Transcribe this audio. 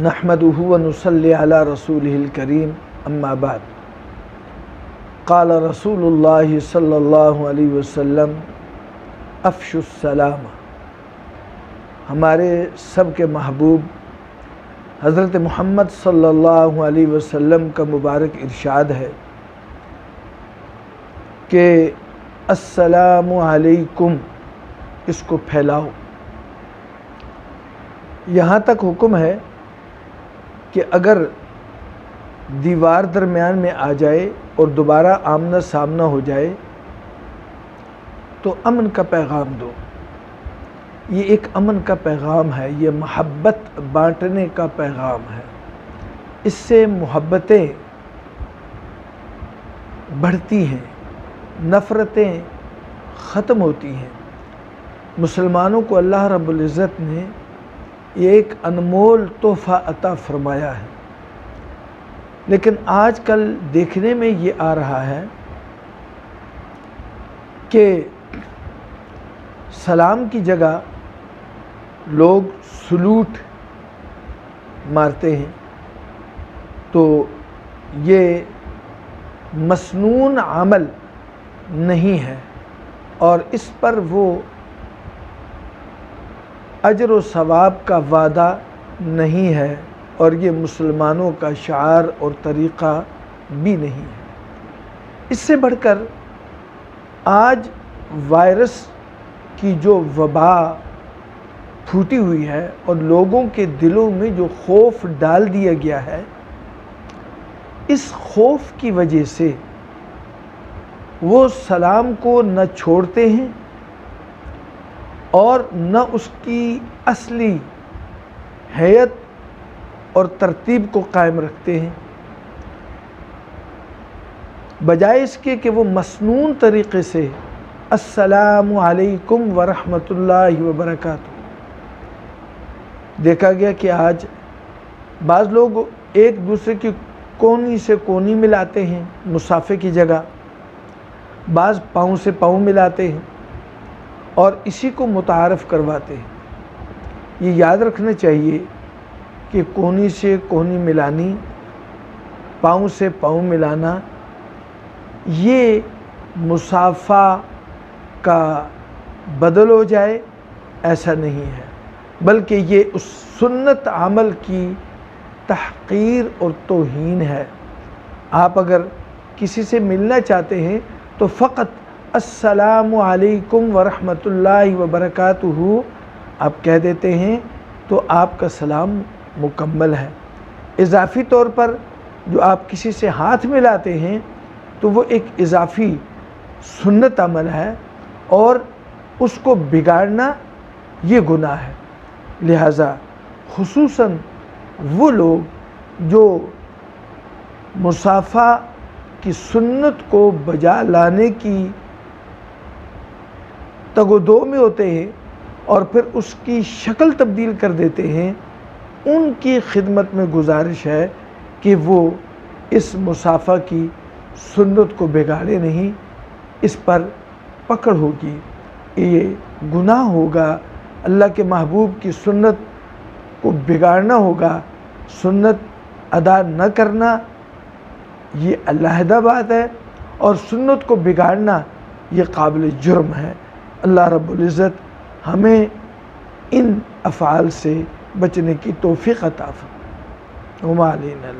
نحمده ونصلي على رسوله الكريم اما بعد قال رسول اللہ صلی اللہ علیہ وسلم افشوا السلام۔ ہمارے سب کے محبوب حضرت محمد صلی اللہ علیہ وسلم کا مبارک ارشاد ہے کہ السلام علیکم، اس کو پھیلاؤ۔ یہاں تک حکم ہے کہ اگر دیوار درمیان میں آ جائے اور دوبارہ آمنا سامنا ہو جائے تو امن کا پیغام دو۔ یہ ایک امن کا پیغام ہے، یہ محبت بانٹنے کا پیغام ہے۔ اس سے محبتیں بڑھتی ہیں، نفرتیں ختم ہوتی ہیں۔ مسلمانوں کو اللہ رب العزت نے یہ ایک انمول تحفہ عطا فرمایا ہے، لیکن آج کل دیکھنے میں یہ آ رہا ہے کہ سلام کی جگہ لوگ سلوٹ مارتے ہیں، تو یہ مسنون عمل نہیں ہے اور اس پر وہ اجر و ثواب کا وعدہ نہیں ہے، اور یہ مسلمانوں کا شعار اور طریقہ بھی نہیں ہے۔ اس سے بڑھ کر آج وائرس کی جو وبا پھوٹی ہوئی ہے اور لوگوں کے دلوں میں جو خوف ڈال دیا گیا ہے، اس خوف کی وجہ سے وہ سلام کو نہ چھوڑتے ہیں اور نہ اس کی اصلی حیت اور ترتیب کو قائم رکھتے ہیں، بجائے اس کے کہ وہ مسنون طریقے سے السلام علیکم ورحمۃ اللہ وبرکاتہ۔ دیکھا گیا کہ آج بعض لوگ ایک دوسرے کی کونی سے کونی ملاتے ہیں مصافحے کی جگہ، بعض پاؤں سے پاؤں ملاتے ہیں اور اسی کو متعارف کرواتے ہیں۔ یہ یاد رکھنا چاہیے کہ کونی سے کونی ملانی، پاؤں سے پاؤں ملانا، یہ مصافحہ کا بدل ہو جائے ایسا نہیں ہے، بلکہ یہ اس سنت عمل کی تحقیر اور توہین ہے۔ آپ اگر کسی سے ملنا چاہتے ہیں تو فقط السلام علیکم ورحمۃ اللہ وبرکاتہ آپ کہہ دیتے ہیں تو آپ کا سلام مکمل ہے۔ اضافی طور پر جو آپ کسی سے ہاتھ ملاتے ہیں تو وہ ایک اضافی سنت عمل ہے اور اس کو بگاڑنا یہ گناہ ہے۔ لہٰذا خصوصاً وہ لوگ جو مصافحہ کی سنت کو بجا لانے کی تگ و دو میں ہوتے ہیں اور پھر اس کی شکل تبدیل کر دیتے ہیں، ان کی خدمت میں گزارش ہے کہ وہ اس مصافحہ کی سنت کو بگاڑے نہیں، اس پر پکڑ ہوگی، یہ گناہ ہوگا، اللہ کے محبوب کی سنت کو بگاڑنا ہوگا، سنت ادا نہ کرنا یہ علیحدہ بات ہے، اور سنت کو بگاڑنا یہ قابل جرم ہے۔ اللہ رب العزت ہمیں ان افعال سے بچنے کی توفیق عطا فرمائے۔ وما علینا